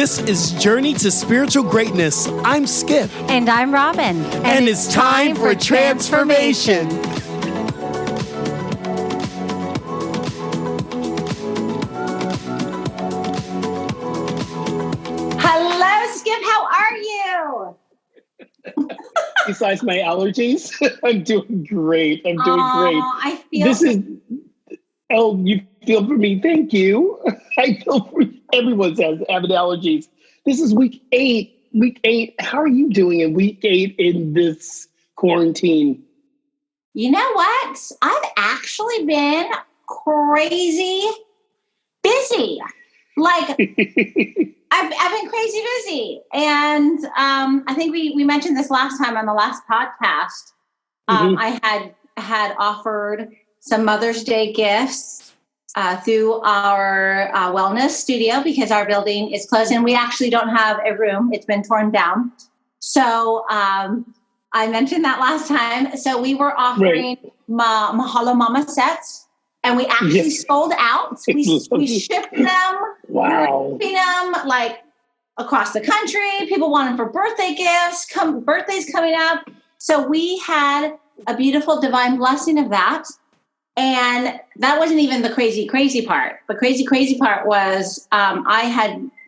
This is Journey to Spiritual Greatness. I'm Skip. And I'm Robin. And it's time for transformation. Hello, Skip. How are you? Besides my allergies, I'm doing great. I'm doing great. I feel you feel for me. Thank you. I feel for everyone's having allergies. This is week 8. Week 8. How are you doing in week 8 in this quarantine? You know what? I've actually been crazy busy. Like I've been crazy busy. And I think we mentioned this last time on the last podcast. I had offered some Mother's Day gifts through our wellness studio because our building is closed and we actually don't have a room. It's been torn down. So I mentioned that last time. So we were offering Mahalo Mama sets and we actually sold out. We shipped them. Wow. We were shipping them like across the country. People want them for birthday gifts. Birthdays coming up. So we had a beautiful divine blessing of that. And that wasn't even the crazy part. The crazy part was I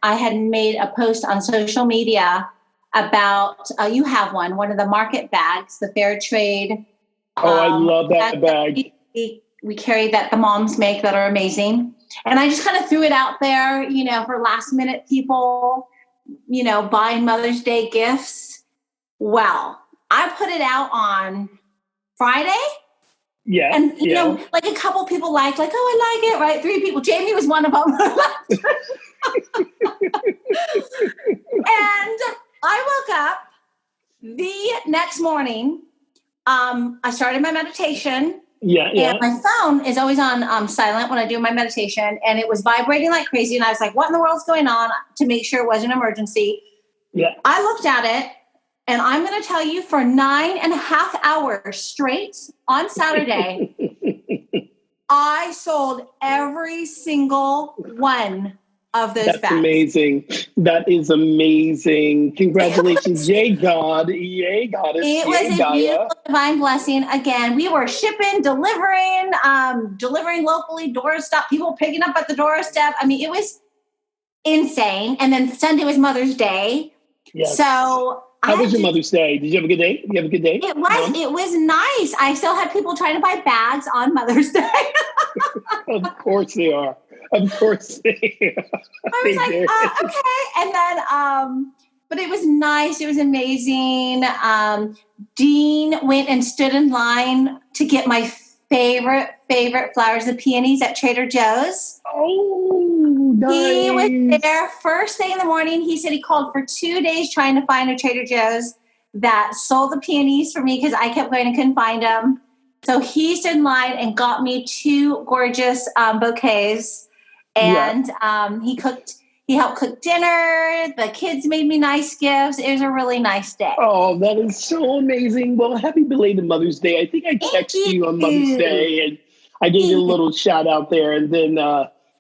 had made a post on social media about you have one of the market bags, the fair trade. I love that bag. We carry that the moms make that are amazing. And I just kind of threw it out there, for last minute people, buying Mother's Day gifts. Well, I put it out on Friday. Yeah. And, like a couple people liked, like, oh, I like it, right? 3 people. Jamie was one of them. And I woke up the next morning. I started my meditation. Yeah. And my phone is always on silent when I do my meditation. And it was vibrating like crazy. And I was like, what in the world's going on, to make sure it wasn't an emergency. Yeah. I looked at it. And I'm going to tell you, for 9.5 hours straight on Saturday, I sold every single one of those bags. That's amazing. That is amazing. Congratulations. Yay, God. Yay, Goddess. It was a beautiful divine blessing. Again, we were shipping, delivering locally, doorstep, people picking up at the doorstep. I mean, it was insane. And then Sunday was Mother's Day. Yes. So how was your Mother's Day? Did you have a good day? Did you have a good day? It was nice. I still had people trying to buy bags on Mother's Day. Of course they are. Of course they are. I was like, okay. And then, but it was nice. It was amazing. Dean went and stood in line to get my favorite flowers, the peonies at Trader Joe's. Oh, nice. He was there first thing in the morning. He said he called for 2 days trying to find a Trader Joe's that sold the peonies for me because I kept going and couldn't find them. So he stood in line and got me 2 gorgeous bouquets. And he helped cook dinner. The kids made me nice gifts. It was a really nice day. Oh, that is so amazing. Well, happy belated Mother's Day. I think I texted you on Mother's Day and I gave you a little shout out there. And then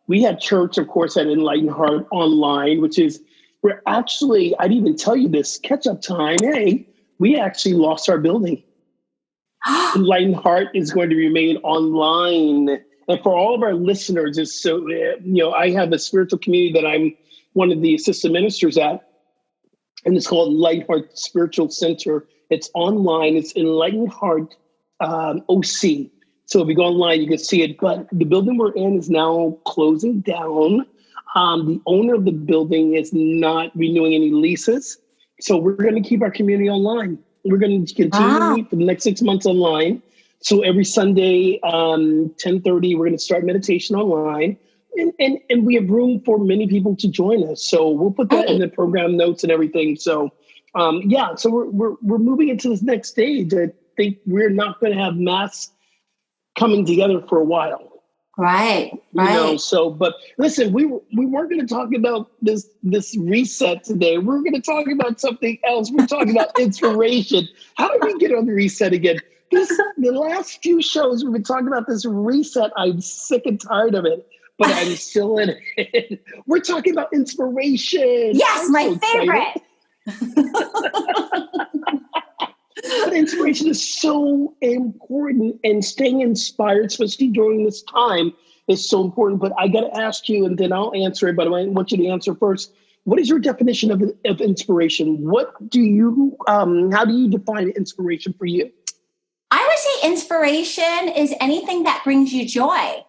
we had church, of course, at Enlightened Heart online, which is we're actually, I didn't even tell you this, catch up time. Hey, we actually lost our building. Enlightened Heart is going to remain online. And for all of our listeners, it's so, I have a spiritual community that I'm one of the assistant ministers at, and it's called Enlightened Heart Spiritual Center. It's online. It's Enlightened Heart OC. So if you go online, you can see it. But the building we're in is now closing down. The owner of the building is not renewing any leases. So we're going to keep our community online. We're going to continue for the next 6 months online. So every Sunday, 10:30, we're going to start meditation online. And we have room for many people to join us. So we'll put that in the program notes and everything. So, so we're moving into this next stage. I think we're not going to have mass coming together for a while. Right. But listen, we weren't going to talk about this reset today. We're going to talk about something else. We're talking about inspiration. How did we get on the reset again? The last few shows we've been talking about this reset. I'm sick and tired of it. but I'm still in it. We're talking about inspiration. Yes, my so favorite. But inspiration is so important, and staying inspired, especially during this time, is so important. But I got to ask you, and then I'll answer it, but I want you to answer first. What is your definition of inspiration? What do you, how do you define inspiration for you? I would say inspiration is anything that brings you joy.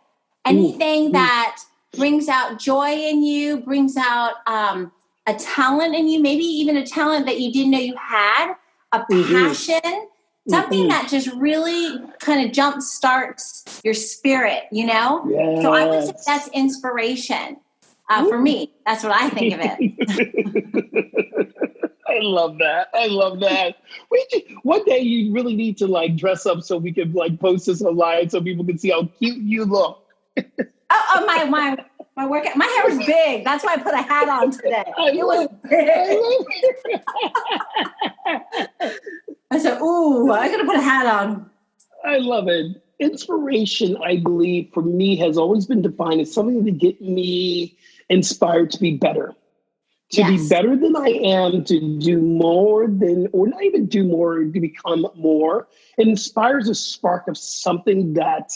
Anything that brings out joy in you, brings out a talent in you, maybe even a talent that you didn't know you had, a passion, something that just really kind of jump starts your spirit, you know? Yes. So I would say that's inspiration. For me, that's what I think of it. I love that. I love that. One day you really need to like dress up so we can like post this online so people can see how cute you look. My workout. My hair was big. That's why I put a hat on today. It was big. I said, "Ooh, I gotta put a hat on." I love it. Inspiration, I believe, for me has always been defined as something to get me inspired to be better. To be better than I am, to do more than, or not even do more, to become more. It inspires a spark of something that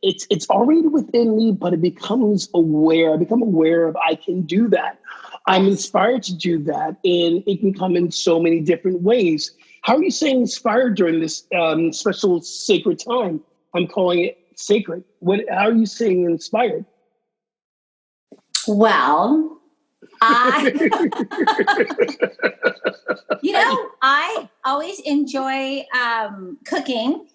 it's already within me, but it becomes aware. I become aware of I can do that. I'm inspired to do that, and it can come in so many different ways. How are you saying inspired during this special sacred time? I'm calling it sacred. How are you saying inspired? Well, I always enjoy cooking,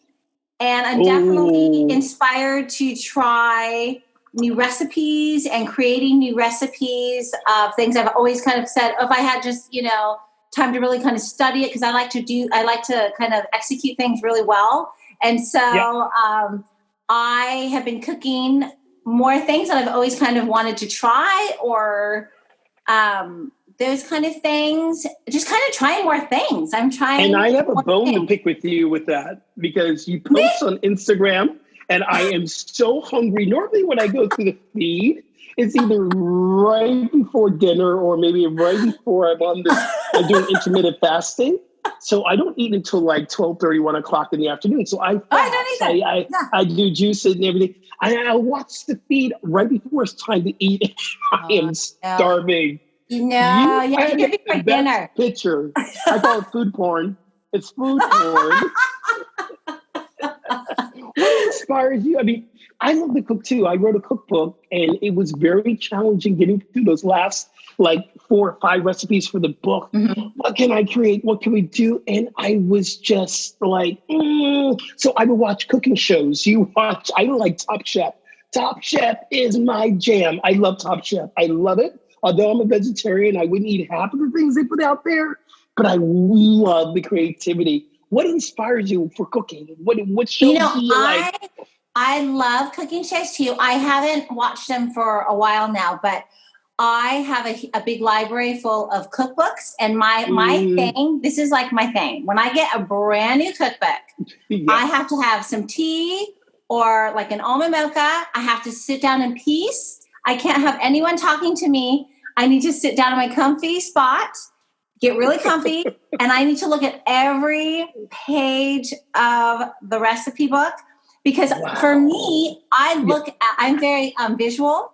and I'm definitely inspired to try new recipes and creating new recipes of things I've always kind of said, if I had just, time to really kind of study it, because I like to kind of execute things really well. And so I have been cooking more things that I've always kind of wanted to try, or those kind of things, just kind of trying more things. I'm trying. And I have a bone to pick with you with that, because you post on Instagram and I am so hungry. Normally when I go through the feed, it's either right before dinner or maybe right before I'm doing intermittent fasting. So I don't eat until like 12:30, 1 o'clock in the afternoon. So I I do juice and everything. I watch the feed right before it's time to eat. I am starving. You have to before dinner. Picture. I call it food porn. It's food porn. What inspires you? I mean, I love to cook too. I wrote a cookbook, and it was very challenging getting through those last like 4 or 5 recipes for the book. What can I create? What can we do? And I was just like, So I would watch cooking shows. I don't like Top Chef. Top Chef is my jam. I love Top Chef. I love it. Although I'm a vegetarian, I wouldn't eat half of the things they put out there, but I love the creativity. What inspires you for cooking? What shows do you like? I love cooking shows too. I haven't watched them for a while now, but I have a big library full of cookbooks, and my thing, this is like my thing. When I get a brand new cookbook, I have to have some tea or like an almond mocha. I have to sit down in peace. I can't have anyone talking to me. I need to sit down in my comfy spot, get really comfy, and I need to look at every page of the recipe book, because for me, I'm very visual.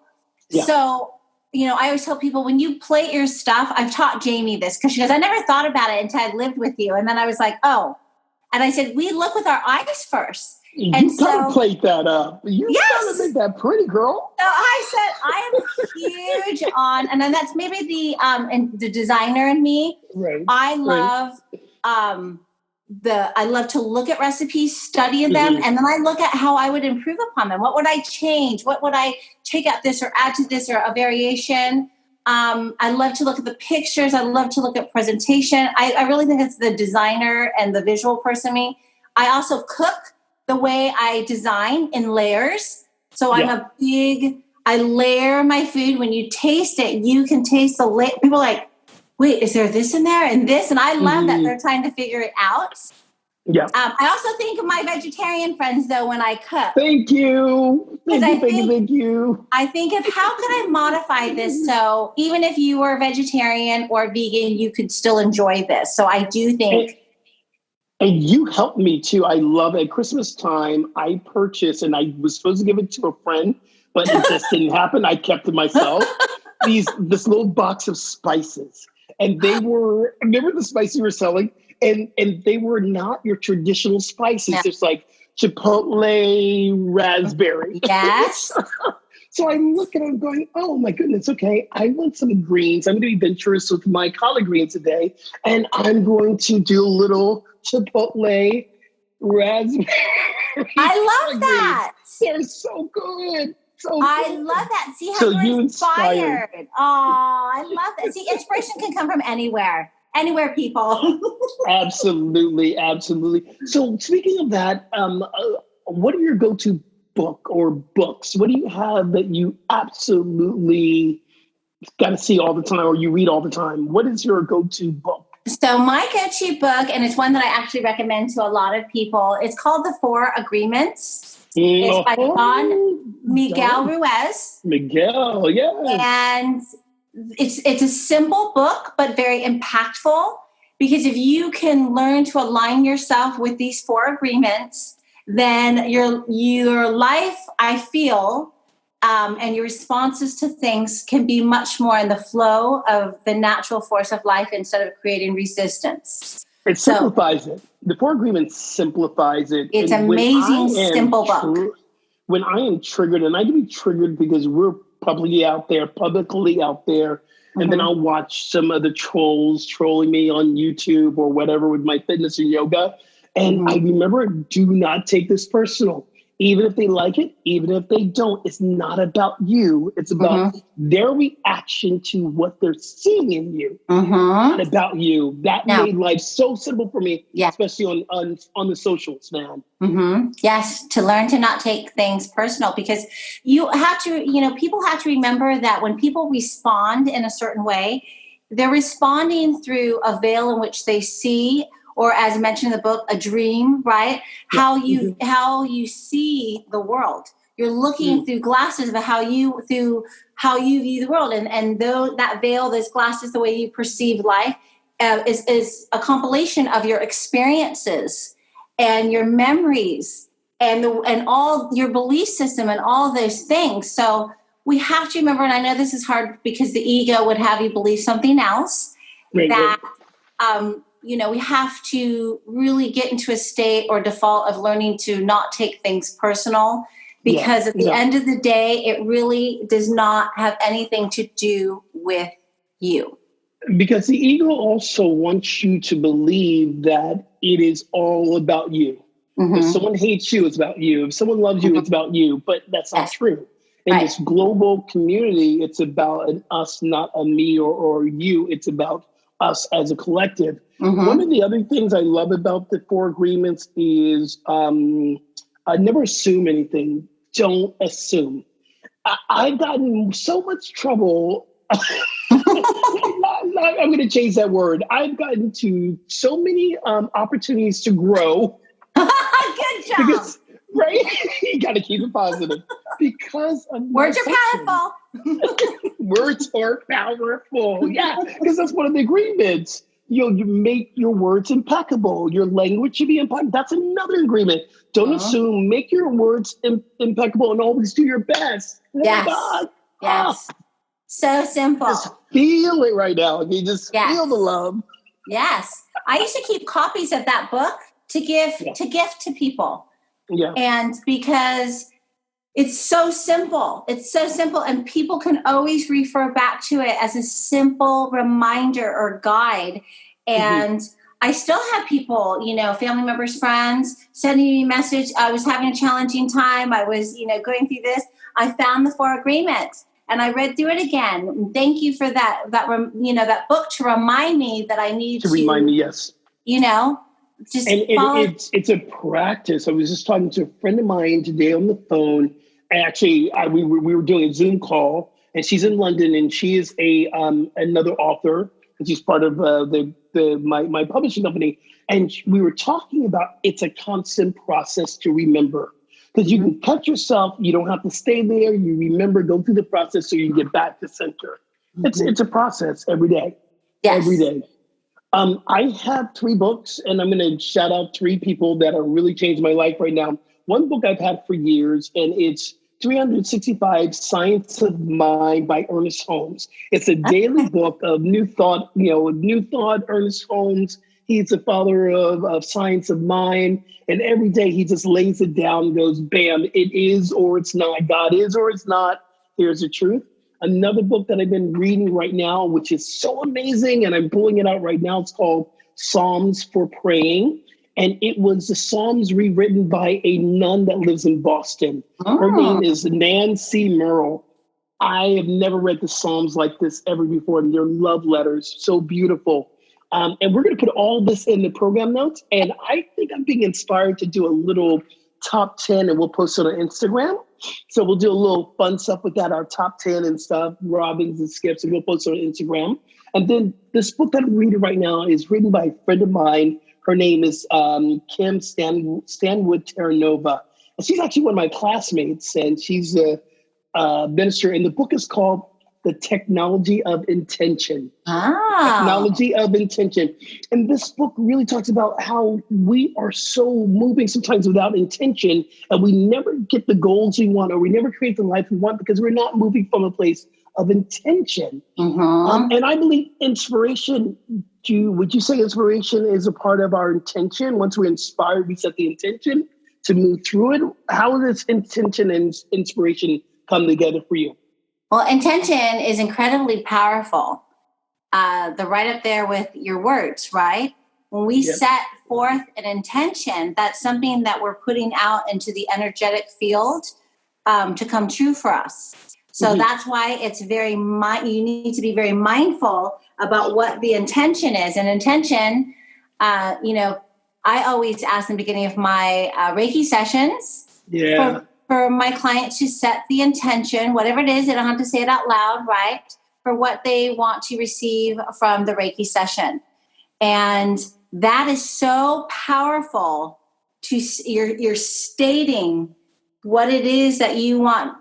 Yeah. So, I always tell people, when you plate your stuff, I've taught Jamie this, because she goes, I never thought about it until I lived with you. And then I was like, oh. And I said, we look with our eyes first. You gotta plate that up. You gotta make that pretty, girl. So I said, I am huge on, and then that's maybe the designer in me. Right. I love I love to look at recipes, study them, and then I look at how I would improve upon them. What would I change? What would I take out this or add to this, or a variation? I love to look at the pictures. I love to look at presentation. I really think it's the designer and the visual person in me. I also cook the way I design in layers. So I layer my food. When you taste it, you can taste the layer. People are like, wait, is there this in there and this? And I love that they're trying to figure it out. Yeah. I also think of my vegetarian friends, though, when I cook. Thank you. Thank you. I think of how could I modify this so even if you were vegetarian or vegan, you could still enjoy this. So I do think. And you helped me too. I love it. At Christmas time, I purchased, and I was supposed to give it to a friend, but it just didn't happen. I kept it myself. This little box of spices. And they were, remember the spices you were selling? And they were not your traditional spices. It's like chipotle, raspberry. Yes. So I look and I'm going, oh my goodness, okay, I want some greens. I'm going to be adventurous with my collard greens today. And I'm going to do a little chipotle, raspberry. I love that. They're so good. I love that. See how you're inspired. Oh, I love that. See, inspiration can come from anywhere. Anywhere, people. Absolutely. So speaking of that, what are your go-to book or books? What do you have that you absolutely got to see all the time or you read all the time? What is your go-to book? So my go-to book, and it's one that I actually recommend to a lot of people, it's called The Four Agreements. It's by Don Miguel Ruiz. Miguel, yeah. And it's a simple book, but very impactful, because if you can learn to align yourself with these four agreements, then your life, I feel, and your responses to things can be much more in the flow of the natural force of life instead of creating resistance. It simplifies it. The Four Agreements simplifies it. It's an amazing, simple book. When I am triggered, and I can be triggered because we're publicly out there, and then I'll watch some of the trolls trolling me on YouTube or whatever with my fitness and yoga. And I remember, do not take this personal. Even if they like it, even if they don't, it's not about you. It's about their reaction to what they're seeing in you. Not about you. That made life so simple for me, especially on the socials, man. Yes, to learn to not take things personal, because you have to, people have to remember that when people respond in a certain way, they're responding through a veil in which they see, or as mentioned in the book, a dream, right? How you see the world. You're looking through glasses of how you view the world, and though that veil, those glasses, the way you perceive life, is a compilation of your experiences and your memories and all your belief system and all those things. So we have to remember, and I know this is hard because the ego would have you believe something else, we have to really get into a state or default of learning to not take things personal, because at the end of the day, it really does not have anything to do with you. Because the ego also wants you to believe that it is all about you. If someone hates you, it's about you. If someone loves you, it's about you. But that's not true. In this global community, it's about an us, not a me or you. It's about us as a collective. One of the other things I love about the Four Agreements is never assume anything. Don't assume. I've gotten so much trouble. I'm going to change that word. I've gotten to so many opportunities to grow. Good job. Because, right? You got to keep it positive. Because of words are powerful. Words are powerful. Yeah, because that's one of the agreements. You make your words impeccable. Your language should be impeccable. That's another agreement. Don't assume. Make your words impeccable and always do your best. Yes. Oh yes. So simple. Just feel it right now. You just feel the love. Yes. I used to keep copies of that book to gift to people. Yeah. And because it's so simple. It's so simple. And people can always refer back to it as a simple reminder or guide. And I still have people, family members, friends, sending me a message. I was having a challenging time. I was, going through this. I found the Four Agreements and I read through it again. Thank you for that book to remind me that I need to remind me. Yes. Just it's a practice. I was just talking to a friend of mine today on the phone. Actually, we were doing a Zoom call, and she's in London, and she is another author. and she's part of my publishing company. And we were talking about it's a constant process to remember. Because you can cut yourself, you don't have to stay there. You remember, go through the process so you can get back to center. It's a process every day. Yes. Every day. I have 3 books, and I'm going to shout out 3 people that are really changed my life right now. One book I've had for years, and it's 365 Science of Mind by Ernest Holmes. It's a daily book of new thought, Ernest Holmes. He's the father of science of mind. And every day he just lays it down and goes, bam, it is or it's not. God is or it's not. Here's the truth. Another book that I've been reading right now, which is so amazing, and I'm pulling it out right now, it's called Psalms for Praying. And it was the Psalms rewritten by a nun that lives in Boston. Her name is Nancy Merle. I have never read the Psalms like this ever before. And they're love letters, so beautiful. And we're going to put all this in the program notes. And I think I'm being inspired to do a little top 10, and we'll post it on Instagram. So we'll do a little fun stuff with that, our top 10 and stuff, Robins and Skips, and we'll post it on Instagram. And then this book that I'm reading right now is written by a friend of mine. Her name is Kim Stanwood Terranova. And she's actually one of my classmates, and she's a minister. And the book is called The Technology of Intention. Technology of Intention. And this book really talks about how we are so moving sometimes without intention, and we never get the goals we want, or we never create the life we want because we're not moving from a place of intention. And I believe inspiration, would you say inspiration is a part of our intention? Once we're inspired, we set the intention to move through it. How does intention and inspiration come together for you? Well, intention is incredibly powerful. They're right up there with your words, right? When we set forth an intention, that's something that we're putting out into the energetic field to come true for us. So that's why it's you need to be very mindful about what the intention is. And intention, I always ask in the beginning of my Reiki sessions for my clients to set the intention, whatever it is, they don't have to say it out loud, right? For what they want to receive from the Reiki session. And that is so powerful you're stating what it is that you want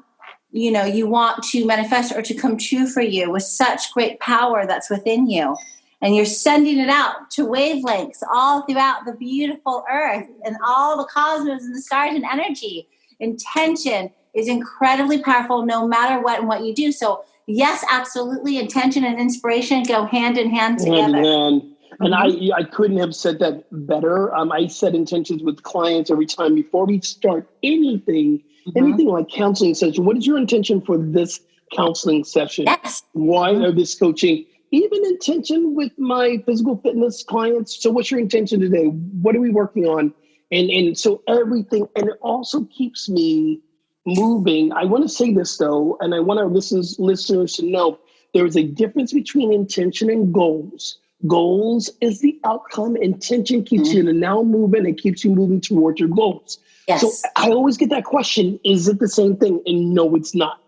to manifest or to come true for you with such great power that's within you. And you're sending it out to wavelengths all throughout the beautiful earth and all the cosmos and the stars and energy. Intention is incredibly powerful no matter what and what you do. So yes, absolutely. Intention and inspiration go hand in hand together. And I couldn't have said that better. I set intentions with clients every time before we start anything like counseling session. What is your intention for this counseling session? Yes. Why or this coaching? Even intention with my physical fitness clients. So what's your intention today? What are we working on? And so everything, and it also keeps me moving. I want to say this though, and I want our listeners to know there is a difference between intention and goals. Goals is the outcome. Intention keeps you in the now movement and keeps you moving towards your goals. Yes. So I always get that question, is it the same thing? And no, it's not.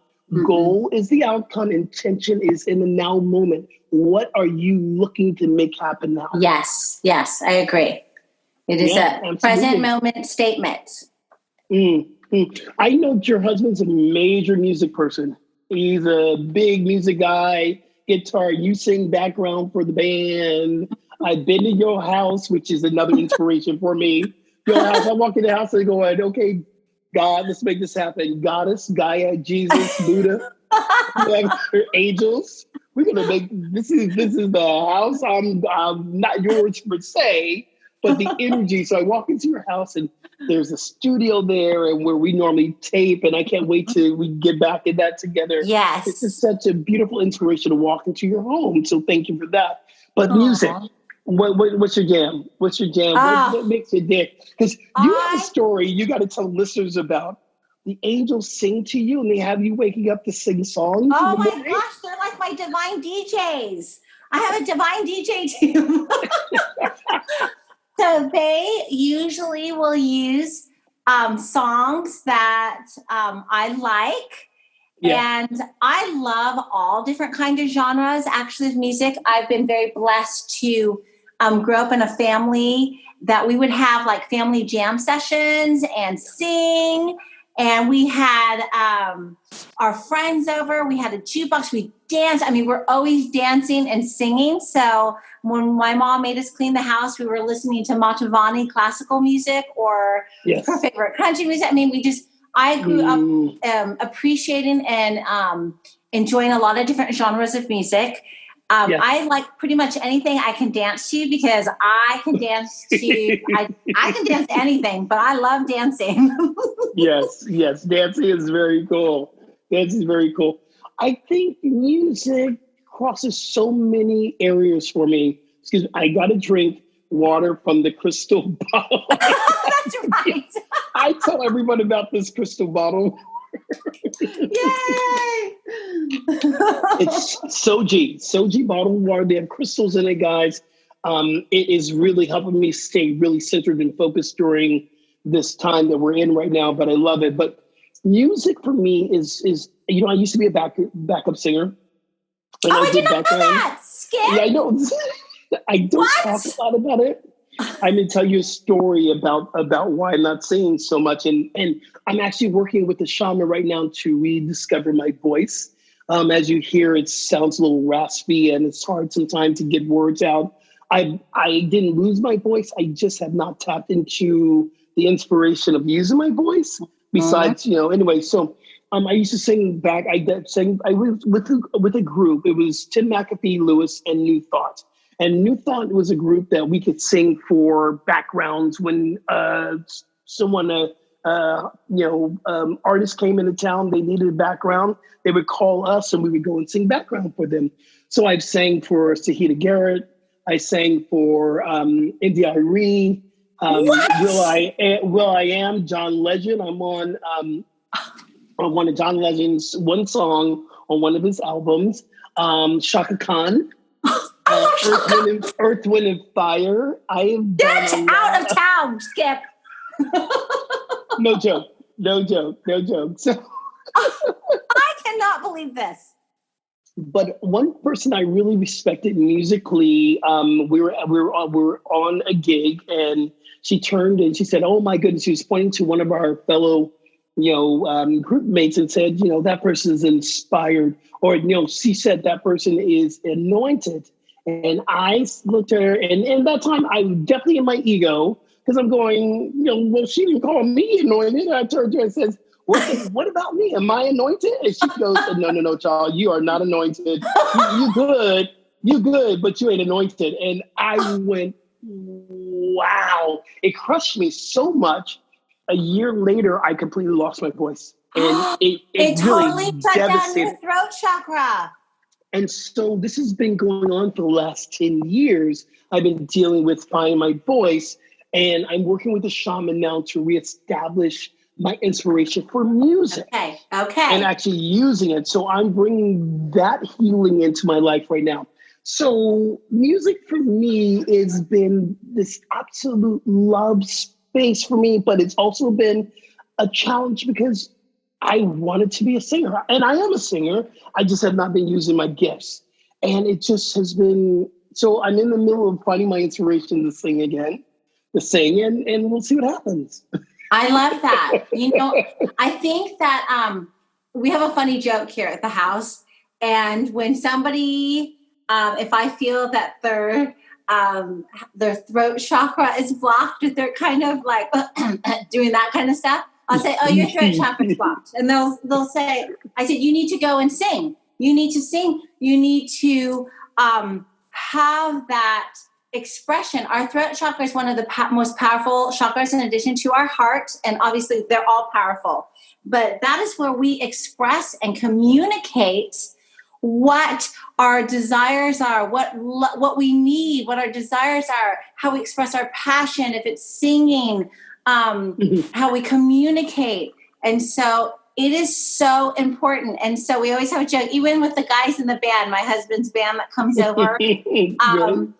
Goal is the outcome. Intention is in the now moment. What are you looking to make happen now? Yes, I agree. It is a present moment statement. I know your husband's a major music person. He's a big music guy, guitar. You sing background for the band. I've been to your house, which is another inspiration for me. Your house, I walk in the house and go, okay, God, let's make this happen. Goddess, Gaia, Jesus, Buddha, angels. We're gonna make this is the house. I'm not yours per se, but the energy. So I walk into your house and there's a studio there and where we normally tape, and I can't wait till we get back in that together. Yes. This is such a beautiful inspiration to walk into your home. So thank you for that. But music, what's your jam? What's your jam? What makes you dance? Because you have a story you got to tell listeners about. The angels sing to you and they have you waking up to sing songs. Oh my gosh, they're like my divine DJs. I have a divine DJ team. So they usually will use songs that I like, Yeah. And I love all different kinds of genres, actually, of music. I've been very blessed to grow up in a family that we would have like family jam sessions and sing. And we had our friends over. We had a jukebox. We danced. I mean, we're always dancing and singing. So when my mom made us clean the house, we were listening to Matavani classical music or her favorite country music. I mean, I grew up appreciating and enjoying a lot of different genres of music. I like pretty much anything I can dance to because I can dance to, I can dance to anything, but I love dancing. Yes. Dancing is very cool. Dancing is very cool. I think music crosses so many areas for me. Excuse me, I got to drink water from the crystal bottle. That's right. I tell everyone about this crystal bottle. Yay! It's Soji bottled water. They have crystals in it, guys. It is really helping me stay really centered and focused during this time that we're in right now, but I love it. But music for me is I used to be a backup singer. And I did not know that. Skip? Yeah, I know. I don't talk a lot about it. I'm going to tell you a story about why I'm not singing so much. And I'm actually working with the shaman right now to rediscover my voice. As you hear, it sounds a little raspy and it's hard sometimes to get words out. I didn't lose my voice. I just have not tapped into the inspiration of using my voice. Besides, anyway, so I used to sing back. I was with a group. It was Tim McAfee, Lewis, and New Thought. And New Thought was a group that we could sing for backgrounds when someone, artist came into town, they needed a background. They would call us and we would go and sing background for them. So I've sang for Sahita Garrett. I sang for India Arie. Will I Am, John Legend. I'm on one of John Legend's one song on one of his albums. Shaka Khan. Earth, Wind, and Fire. I have Get out of town, Skip. No joke. So, I cannot believe this. But one person I really respected musically, we were on a gig, and she turned and she said, "Oh my goodness!" She was pointing to one of our fellow, group mates and said, "That person is inspired," or she said that person is anointed. And I looked at her, and in that time, I was definitely in my ego because I'm going, well, she didn't call me anointed. I turned to her and says, what about me? Am I anointed? And she goes, no, child, you are not anointed. You good, but you ain't anointed. And I went, wow. It crushed me so much. A year later, I completely lost my voice. And it totally really shut down devastated your throat chakra. And so this has been going on for the last 10 years. I've been dealing with finding my voice, and I'm working with a shaman now to reestablish my inspiration for music. Okay. And actually using it. So I'm bringing that healing into my life right now. So music for me has been this absolute love space for me, but it's also been a challenge because I wanted to be a singer, and I am a singer. I just have not been using my gifts. And it just has been, so I'm in the middle of finding my inspiration to sing again, and we'll see what happens. I love that. I think that we have a funny joke here at the house. And when somebody, if I feel that their throat chakra is blocked, or they're kind of like doing that kind of stuff, I'll say, "Oh, your throat chakra's blocked," and they'll say, "I said you need to go and sing. You need to sing. You need to have that expression." Our throat chakra is one of the most powerful chakras, in addition to our heart, and obviously they're all powerful. But that is where we express and communicate what our desires are, what we need, what our desires are, how we express our passion. If it's singing. How we communicate. And so it is so important. And so we always have a joke, even with the guys in the band, my husband's band that comes over, they'll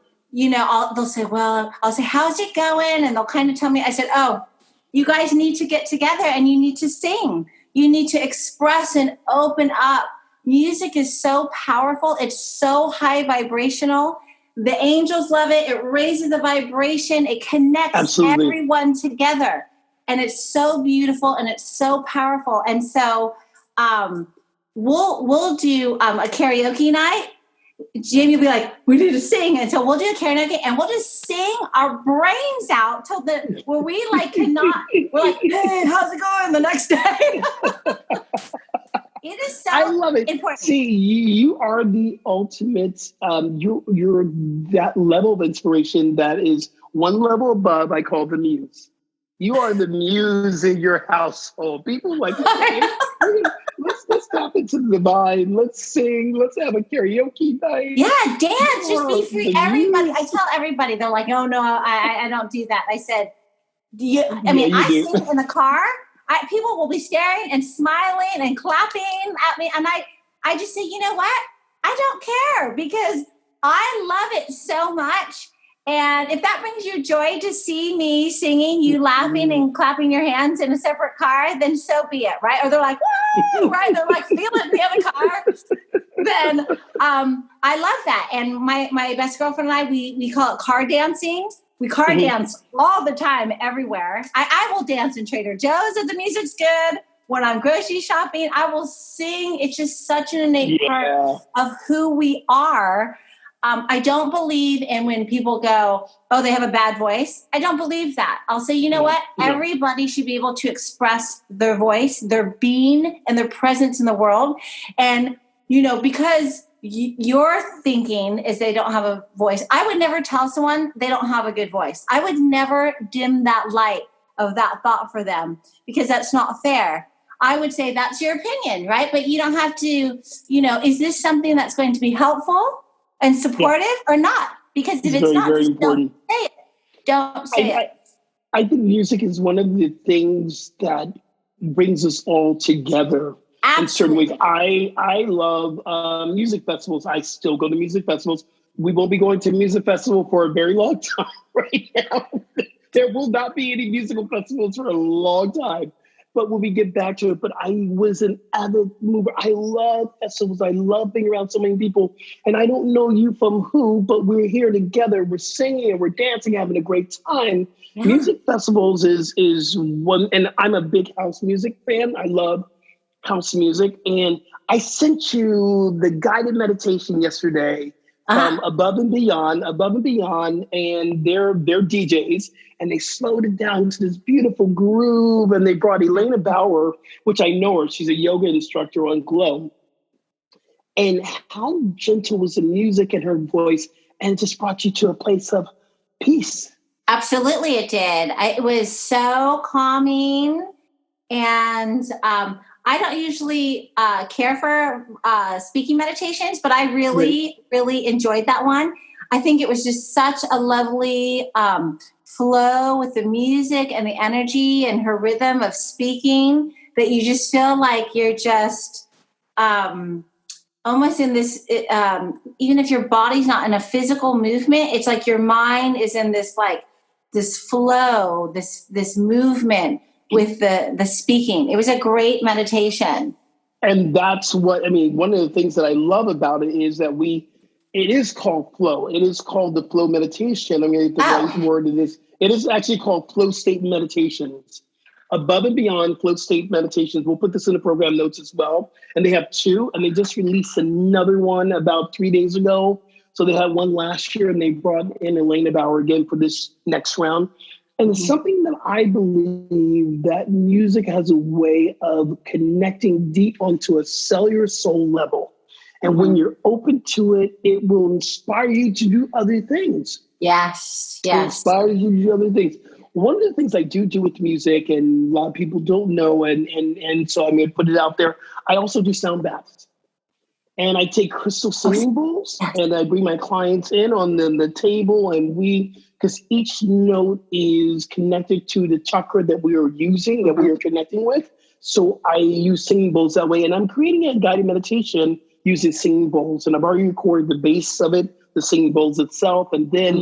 say, well, I'll say, how's it going? And they'll kind of tell me, I said, oh, you guys need to get together and you need to sing. You need to express and open up. Music is so powerful. It's so high vibrational. The angels love it. It raises the vibration. It connects everyone together. And it's so beautiful and it's so powerful. And so we'll do a karaoke night. Jamie will be like, we need to sing. And so we'll do a karaoke and we'll just sing our brains out till where we like cannot, we're like, hey, how's it going the next day? It is so I love it. important. See, you are the ultimate, you're that level of inspiration that is one level above, I call the muse. You are the muse in your household. People are like, okay, let's tap into the divine. Let's sing. Let's have a karaoke night. Yeah, dance. Just be free. Everybody. I tell everybody, they're like, oh, no, I don't do that. I said, I sing in the car. People will be staring and smiling and clapping at me. And I just say, you know what? I don't care because I love it so much. And if that brings you joy to see me singing, you laughing and clapping your hands in a separate car, then so be it, right? Or they're like, woo, right? They're like, feel it in the other car. Then I love that. And my best girlfriend and I, we call it car dancing. We car dance all the time, everywhere. I will dance in Trader Joe's if the music's good. When I'm grocery shopping, I will sing. It's just such an innate part of who we are. I don't believe in when people go, oh, they have a bad voice. I don't believe that. I'll say, you know what? Everybody should be able to express their voice, their being, and their presence in the world. And, because your thinking is they don't have a voice. I would never tell someone they don't have a good voice. I would never dim that light of that thought for them because that's not fair. I would say that's your opinion, right? But you don't have to, is this something that's going to be helpful and supportive or not? Because if it's not, just don't say it. Don't say it. I think music is one of the things that brings us all together. In certain ways. I love music festivals. I still go to music festivals. We won't be going to a music festival for a very long time right now. There will not be any musical festivals for a long time. But when we get back to it, but I was an avid mover. I love festivals. I love being around so many people. And I don't know you from who, but we're here together. We're singing and we're dancing, having a great time. Yeah. Music festivals is one, and I'm a big house music fan. I love house music. And I sent you the guided meditation yesterday from Above and Beyond, and they're DJs, and they slowed it down to this beautiful groove, and they brought Elena Bauer, which I know her, she's a yoga instructor on Glow, and how gentle was the music and her voice, and it just brought you to a place of peace. Absolutely it did. It was so calming, and I don't usually care for speaking meditations, but I really enjoyed that one. I think it was just such a lovely flow with the music and the energy and her rhythm of speaking that you just feel like you're just almost in this, even if your body's not in a physical movement, it's like your mind is in this flow, this movement with the speaking. It was a great meditation. And that's what, one of the things that I love about it is that it is called flow. It is called the flow meditation. The right word it is actually called flow state meditations. Above and Beyond flow state meditations. We'll put this in the program notes as well. And they have 2, and they just released another one about 3 days ago. So they had one last year, and they brought in Elena Bauer again for this next round. And it's something that I believe that music has a way of connecting deep onto a cellular soul level. And when you're open to it, it will inspire you to do other things. Yes. It inspires you to do other things. One of the things I do with music, and a lot of people don't know, and so I'm going to put it out there, I also do sound baths. And I take crystal singing bowls, and I bring my clients in on the table, and because each note is connected to the chakra that we are using, that we are connecting with. So I use singing bowls that way, and I'm creating a guided meditation using singing bowls. And I've already recorded the base of it, the singing bowls itself. And then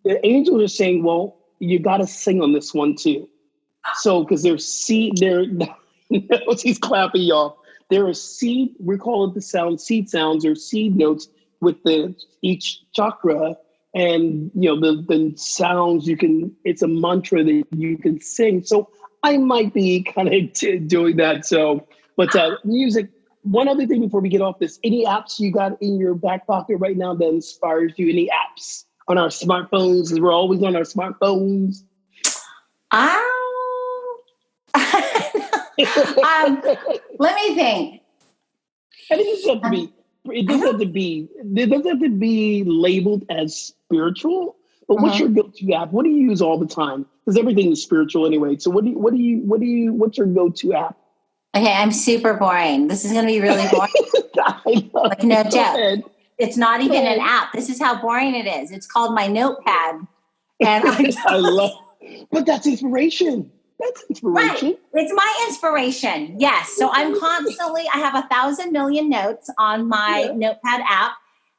the angels are saying, well, you got to sing on this one too. So, because No, he's clapping y'all. There are seed, we call it the seed sounds or seed notes with each chakra. And, the sounds it's a mantra that you can sing. So I might be kind of doing that. So, but music, one other thing before we get off this, any apps you got in your back pocket right now that inspires you? Any apps on our smartphones? We're always on our smartphones. Let me think. And it doesn't have to be labeled as spiritual. But what's your go-to app? What do you use all the time? Because everything is spiritual anyway. So what's your go-to app? Okay, I'm super boring. This is going to be really boring. Like, no joke. It's not even an app. This is how boring it is. It's called my notepad. And I love, but that's inspiration. That's inspiration. Right. It's my inspiration. Yes. So I have 1,000 million notes on my notepad app.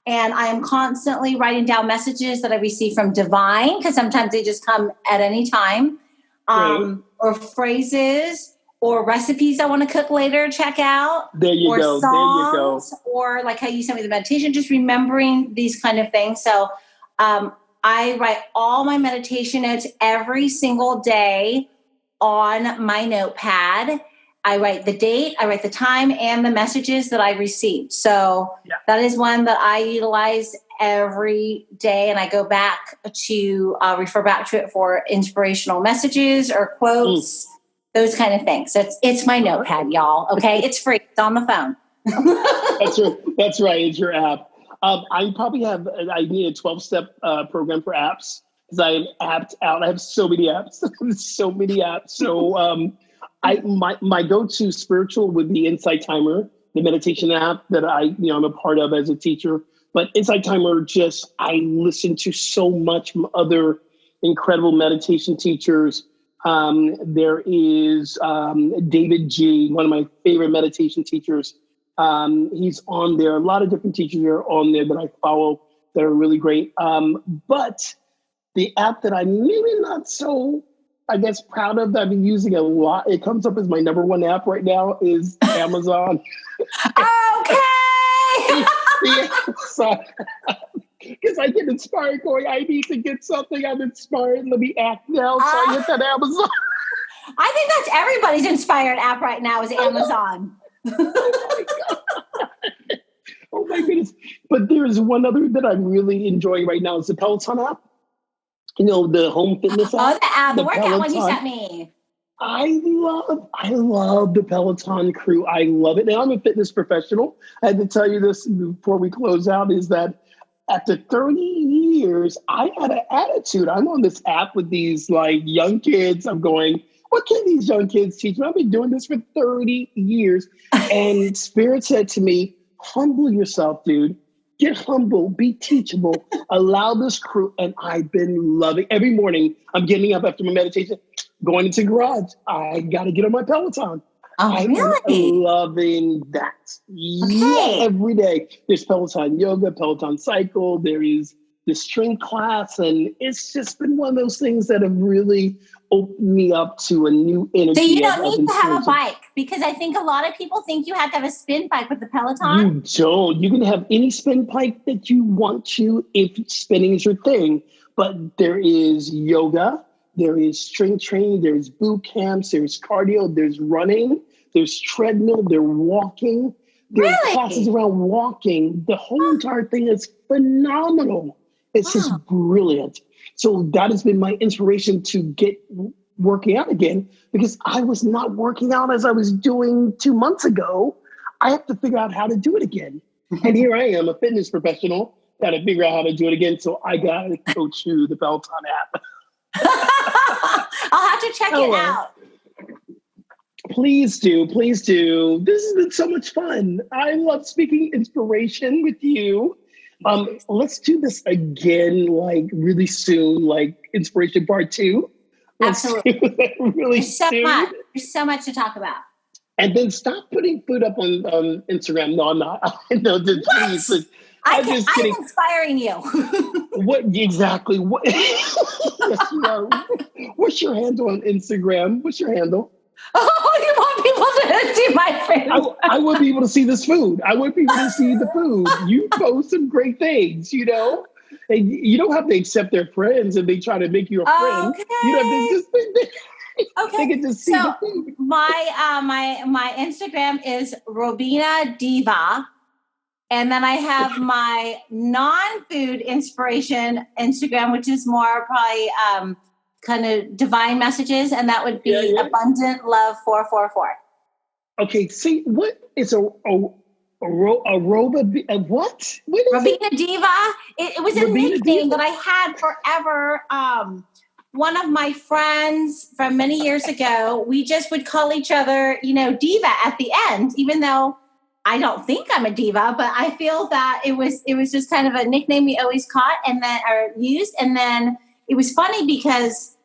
And I am constantly writing down messages that I receive from Divine, because sometimes they just come at any time, or phrases or recipes I want to cook later, check out. There you go. Songs, or like how you sent me the meditation, just remembering these kind of things. So I write all my meditation notes every single day on my notepad. I write the date, I write the time, and the messages that I received. So that is one that I utilize every day, and I go back to refer back to it for inspirational messages or quotes, those kind of things. So it's my notepad, y'all. Okay, it's free. It's on the phone. That's right. It's your app. I need a 12-step program for apps, because I am apped out. I have so many apps. So my go-to spiritual would be Insight Timer, the meditation app that I'm a part of as a teacher. But Insight Timer, I listen to so much from other incredible meditation teachers. There is David G., one of my favorite meditation teachers. He's on there. A lot of different teachers are on there that I follow that are really great. But the app that I'm maybe not so, I guess, proud of, that I've been using a lot, it comes up as my number one app right now, is Amazon. Okay. Because I get inspired going, I need to get something. I'm inspired. Let me act now. So I hit that Amazon. I think that's everybody's inspired app right now is Amazon. Oh my goodness. But there's one other that I'm really enjoying right now. Is the Peloton app. The home fitness app. The workout one you sent me. I love the Peloton crew. I love it. Now, I'm a fitness professional. I had to tell you this before we close out, is that after 30 years, I had an attitude. I'm on this app with these young kids. I'm going, what can these young kids teach me? I've been doing this for 30 years. And Spirit said to me, humble yourself, dude. Get humble, be teachable, allow this crew. And I've been loving, every morning I'm getting up after my meditation, going into the garage. I got to get on my Peloton. I'm loving that. Okay. Yeah, every day. There's Peloton yoga, Peloton cycle. There is the strength class. And it's just been one of those things that have really opened me up to a new energy. So you don't need to have a bike, because I think a lot of people think you have to have a spin bike with the Peloton. You don't. You can have any spin bike that you want to if spinning is your thing. But there is yoga, there is strength training, there's boot camps, there's cardio, there's running, there's treadmill, there's walking, there's classes around walking. The whole entire thing is phenomenal. It's just brilliant. So that has been my inspiration to get working out again, because I was not working out as I was doing 2 months ago. I have to figure out how to do it again. And here I am, a fitness professional, got to figure out how to do it again. So I got to go to the Peloton app. I'll have to check it out. Please do. Please do. This has been so much fun. I love speaking inspiration with you. Let's do this again, really soon, inspiration part 2. Absolutely. Really soon. There's so much to talk about. And then stop putting food up on Instagram. No, I'm not. No, please. I'm inspiring you. What exactly? What? Yes, you are. What's your handle on Instagram? What's your handle? Oh, you want people to to see my food. I wouldn't be able to see this food. I wouldn't be able to see the food. You post some great things, you know? And you don't have to accept their friends if they try to make you a friend. Okay. You don't have to just Okay. they can just see the So food. my Instagram is Robina Diva. And then I have my non-food inspiration Instagram, which is more probably kind of divine messages. And that would be Abundant Love 444. Okay, see, what is a what? What is Robina Diva. It was a Robina nickname Diva? that I had forever. One of my friends from many years ago, we just would call each other, diva at the end, even though I don't think I'm a diva, but I feel that it was just kind of a nickname we always caught and then or used. And then it was funny because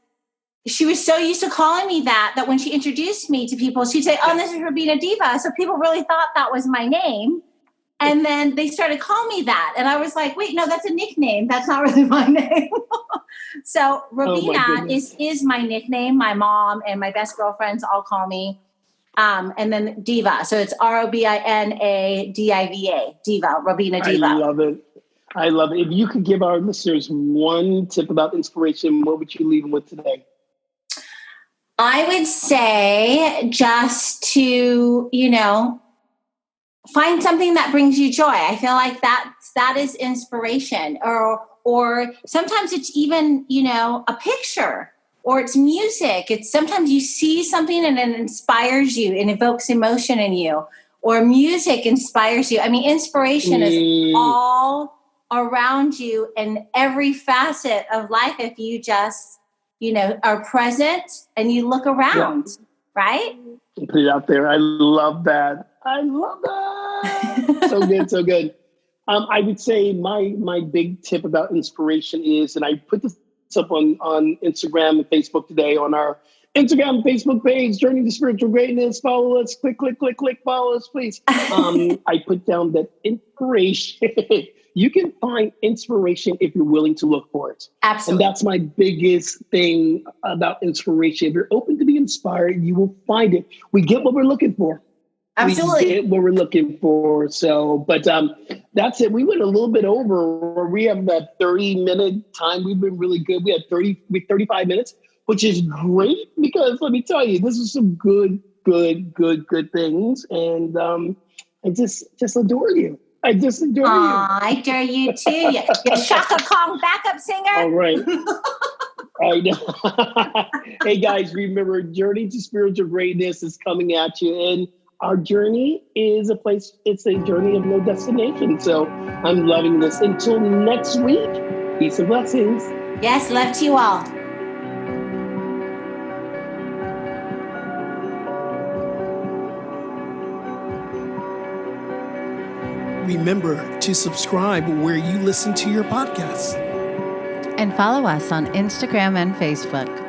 she was so used to calling me that when she introduced me to people, she'd say, "Oh, this is Robina Diva." So people really thought that was my name. And then they started calling me that. And I was like, wait, no, that's a nickname. That's not really my name. So Robina is my nickname. My mom and my best girlfriends all call me. And then Diva. So it's ROBINA DIVA. Diva, Robina Diva. I love it. If you could give our listeners one tip about inspiration, what would you leave them with today? I would say just to, find something that brings you joy. I feel like that is inspiration. Or sometimes it's even, a picture or it's music. It's sometimes you see something and it inspires you and evokes emotion in you, or music inspires you. I mean, inspiration is all around you in every facet of life. If you just, are present and you look around, right? Put it out there. I love that. So good, so good. I would say my big tip about inspiration is, and I put this up on Instagram and Facebook today on our Instagram and Facebook page, Journey to Spiritual Greatness. Follow us. Click, follow us, please. I put down that inspiration. You can find inspiration if you're willing to look for it. Absolutely. And that's my biggest thing about inspiration. If you're open to be inspired, you will find it. We get what we're looking for. Absolutely. We get what we're looking for. So, but that's it. We went a little bit over. We have that 30-minute time. We've been really good. We had 35 minutes, which is great because let me tell you, this is some good things. And I just adore you. I just adore you. I adore you too. You're Shaka Kong backup singer. All right. I know. Hey guys, remember, Journey to Spiritual Greatness is coming at you. And our journey is it's a journey of no destination. So I'm loving this. Until next week, peace and blessings. Yes, love to you all. Remember to subscribe where you listen to your podcasts. And follow us on Instagram and Facebook.